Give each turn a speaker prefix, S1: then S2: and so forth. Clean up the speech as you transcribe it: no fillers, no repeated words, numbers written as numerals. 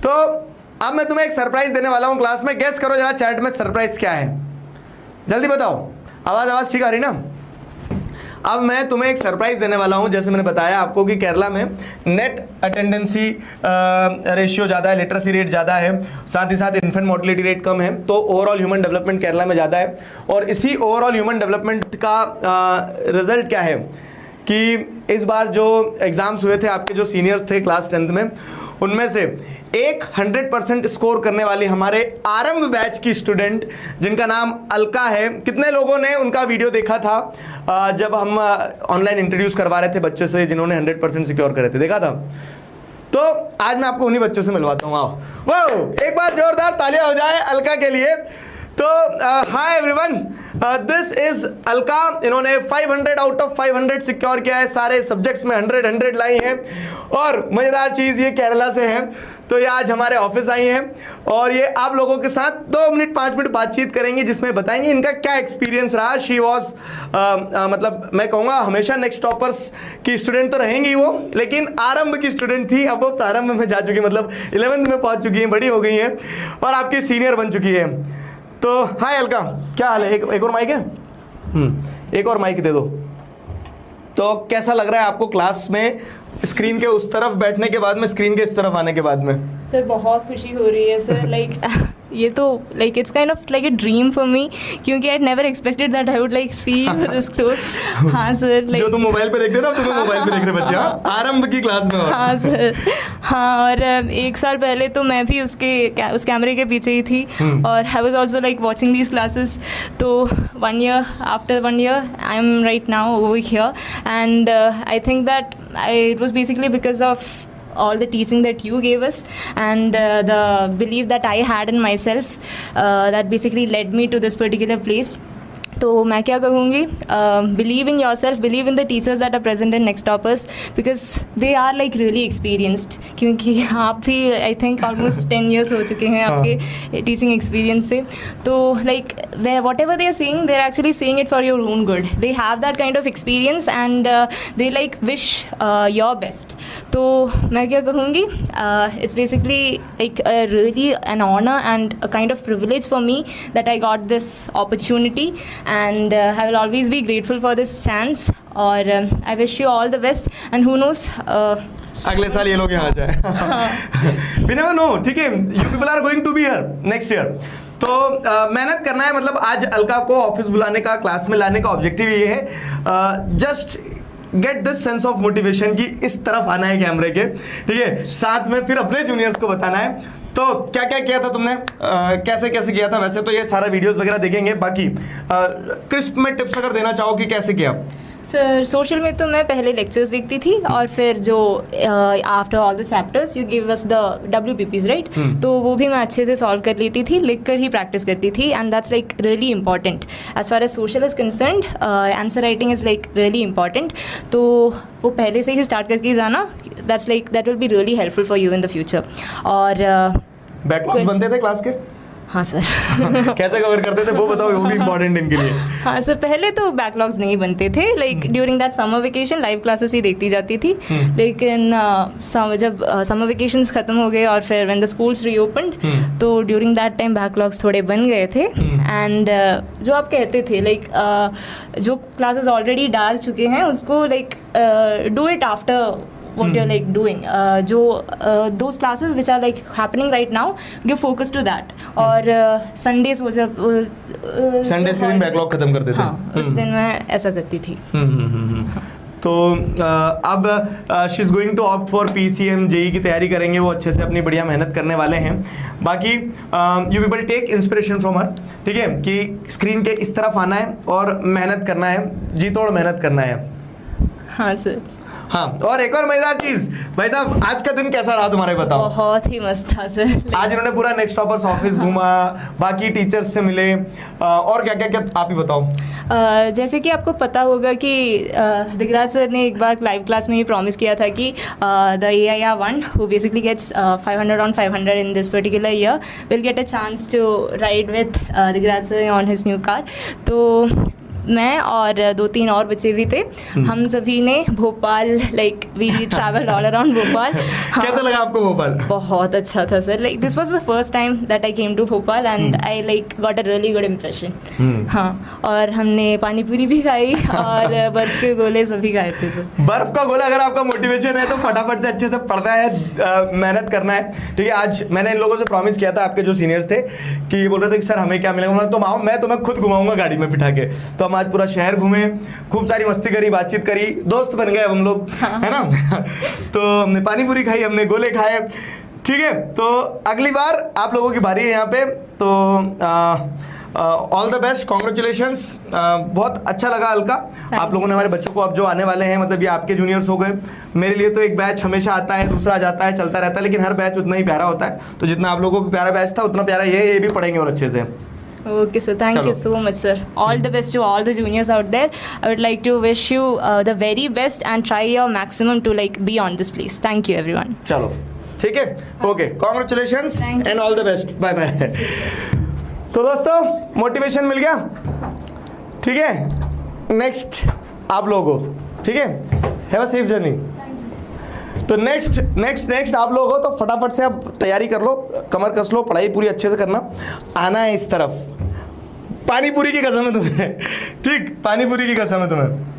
S1: तो अब मैं तुम्हें एक सरप्राइज देने वाला हूँ क्लास में। गेस करो जरा चैट में सरप्राइज क्या है, जल्दी बताओ। आवाज़ ठीक आ रही ना? अब मैं तुम्हें एक सरप्राइज देने वाला हूं। जैसे मैंने बताया आपको कि केरला में नेट अटेंडेंसी रेशियो ज़्यादा है, लिटरेसी रेट ज़्यादा है, साथ ही साथ इन्फेंट मोर्टेलिटी रेट कम है, तो ओवरऑल ह्यूमन डेवलपमेंट केरला में ज़्यादा है। और इसी ओवरऑल ह्यूमन डेवलपमेंट का रिजल्ट क्या है कि इस बार जो एग्ज़ाम्स हुए थे आपके जो सीनियर्स थे क्लास 10th में, उनमें से एक 100% स्कोर करने वाली हमारे आरंभ बैच की स्टूडेंट जिनका नाम अलका है। कितने लोगों ने उनका वीडियो देखा था जब हम ऑनलाइन इंट्रोड्यूस करवा रहे थे बच्चों से जिन्होंने 100% सिक्योर करे थे, देखा था? तो आज मैं आपको उन्हीं बच्चों से मिलवाता हूँ। आओ, वाह, एक बार जोरदार तालियां हो जाए अलका के लिए। तो hi everyone, this is Alka. इन्होंने 500 आउट ऑफ 500 सिक्योर किया है, सारे सब्जेक्ट्स में 100 लाई हैं। और मज़ेदार चीज़ ये केरला से है, तो ये आज हमारे ऑफिस आई हैं और ये आप लोगों के साथ 2 मिनट 5 मिनट बातचीत करेंगी जिसमें बताएंगी इनका क्या एक्सपीरियंस रहा। शी वॉज मतलब मैं कहूँगा हमेशा नेक्स्ट टॉपर्स की स्टूडेंट तो रहेंगी वो, लेकिन आरंभ की स्टूडेंट थी, अब वो प्रारंभ में जा चुकी, मतलब 11th में पहुँच चुकी हैं, बड़ी हो गई हैं और आपकी सीनियर बन चुकी है। तो हाय अलका, क्या हाल है? एक और माइक है? एक और माइक दे दो। तो कैसा लग रहा है आपको क्लास में स्क्रीन के उस तरफ बैठने के बाद में, स्क्रीन के इस तरफ आने के बाद में?
S2: सर बहुत खुशी हो रही है सर, लाइक ये तो like it's kind of like a dream for me, क्योंकि I never expected that I would like see you this close. हाँ सर, लाइक
S1: जो तुम मोबाइल पे देखते हो ना, तुम मोबाइल पे देख रहे बच्चे आरंभ की क्लास में।
S2: हाँ सर, हाँ। और 1 साल पहले तो मैं भी उस कैमरे के पीछे ही थी और I was also like watching these classes. तो 1 year after 1 year I am right now over here and I think that it was basically because of all the teaching that you gave us and the belief that I had in myself that basically led me to this particular place. तो मैं क्या कहूँगी, believe in yourself, believe in the teachers that are present in Next Toppers because they are like really experienced, क्योंकि आप भी I think almost 10 years हो चुके हैं आपके टीचिंग एक्सपीरियंस से। तो like whatever they are saying, they are actually saying it for your own good. They have that kind of experience and they like wish your best. तो मैं क्या कहूँगी, it's basically like really an honour and a kind of privilege for me that I got this opportunity and I will always be grateful for this chance और I wish you all the best and who knows
S1: अगले साल ये लोग यहाँ जाए। We never know, ठीक है? You people are going to be here next year। तो मेहनत करना है, मतलब आज अलका को ऑफिस बुलाने का, क्लास में लाने का ऑब्जेक्टिव ये है, just get this sense of motivation की इस तरफ आना है कैमरे के, ठीक है? साथ में फिर अपने जूनियर्स को बताना है। तो क्या क्या किया था तुमने, कैसे कैसे किया था? वैसे तो ये सारा वीडियोस वगैरह देखेंगे, बाकी क्रिस्प में टिप्स अगर देना चाहो कि कैसे किया।
S2: सर सोशल में तो मैं पहले लेक्चर्स देखती थी और फिर जो after all the chapters you give us the WPPs right, तो वो भी मैं अच्छे से सॉल्व कर लेती थी, लिख कर ही प्रैक्टिस करती थी and that's like really important as far as social is concerned. Answer writing is like really important, तो वो पहले से ही स्टार्ट करके जाना, that's like that will be really helpful for you in the future. और
S1: बैकलॉग्स बनते थे क्लास के?
S2: हाँ सर।
S1: कैसे कवर करते थे वो बताओ, वो भी इम्पोर्टेंट इनके लिए।
S2: हाँ सर, पहले तो बैकलॉग्स नहीं बनते थे, like during that summer vacation live classes ही देखती जाती थी, लेकिन जब समर वेकेशंस ख़त्म हो गए और फिर व्हेन द स्कूल्स रीओपन्ड, तो ड्यूरिंग दैट टाइम बैकलॉग्स थोड़े बन गए थे एंड जो आप कहते थे लाइक जो क्लासेस ऑलरेडी डाल चुके हैं उसको like do it after what you're like doing, those classes which are like happening right now, give focus to that। और Sundays वो जब
S1: Sundays के दिन बैकलॉग खत्म करते थे।
S2: हाँ, उस दिन मैं ऐसा करती थी।
S1: तो अब she is going to opt for PCM JEE की तैयारी करेंगे, वो अच्छे से अपनी बढ़िया मेहनत करने वाले हैं। बाकी you people take inspiration from her, ठीक है, कि स्क्रीन के इस तरफ आना है और मेहनत करना है, जी तोड़ मेहनत करना है।
S2: हाँ सर।
S1: हाँ, और एक और मजेदार चीज, भाई साहब आज का दिन कैसा रहा तुम्हारे, बताओ।
S2: बहुत ही मस्त था सर।
S1: आज इन्होंने पूरा नेक्स्ट टॉपर्स ऑफिस घूमा, बाकी टीचर्स से मिले, और क्या क्या क्या आप ही बताओ।
S2: जैसे कि आपको पता होगा कि दिगराज सर ने एक बार लाइव क्लास में ही प्रॉमिस किया था कि the AIR1 who basically gets 500 on 500 in this particular year will get a chance to ride with Digraj sir on his new car। तो मैं और 2-3 और बच्चे भी थे, हम सभी ने Bhopal like we travelled all around Bhopal.
S1: कैसा लगा आपको भोपाल?
S2: बहुत अच्छा था sir, like this was the first time that I came to Bhopal and I like got a really good impression. हाँ, और हमने पानी पूरी भी खाई और बर्फ के गोले सभी खाए थे सर।
S1: बर्फ का गोला अगर आपका मोटिवेशन है तो फटाफट से अच्छे से पढ़ना है, मेहनत करना है, ठीक है। आज मैंने इन लोगों से प्रॉमिस किया था, आपके जो सीनियर्स थे, कि ये बोल रहे थे कि सर हमें क्या मिलेगा, तुम आओ, मैं तुम्हें खुद घुमाऊंगा गाड़ी में बिठा के। तो हम आज पूरा शहर घूमे, खूब सारी मस्ती करी, बातचीत करी, दोस्त बन गए हम लोग, है ना। तो हमने पानी पूरी खाई, हमने गोले खाए, ठीक है। तो अगली बार आप लोगों की बारी है यहाँ पे, तो ऑल द बेस्ट, कॉन्ग्रेचुलेशंस। बहुत अच्छा लगा अलका, आप लोगों ने हमारे बच्चों को, अब जो आने वाले हैं, मतलब ये आपके जूनियर्स हो गए। मेरे लिए तो एक बैच हमेशा आता है, दूसरा जाता है, चलता रहता है, लेकिन हर बैच उतना ही प्यारा होता है। तो जितना आप लोगों को प्यारा बैच था, उतना प्यारा ये भी पढ़ेंगे और अच्छे से।
S2: Okay, sir. Thank you so much, sir. All the best to all the juniors out there. I would like to wish you the very best and try your maximum to like be on this place. Thank you, everyone.
S1: चलो ठीक है, okay, congratulations and all the best, bye bye. तो दोस्तों motivation मिल गया, ठीक है। Next आप लोगों को, ठीक है, हैव अ सेफ जर्नी। तो नेक्स्ट आप लोग हो तो फटाफट से आप तैयारी कर लो, कमर कस लो, पढ़ाई पूरी अच्छे से करना, आना है इस तरफ। पानी पूरी की कसम है तुम्हें, ठीक, पानी पूरी की कसम है तुम्हें।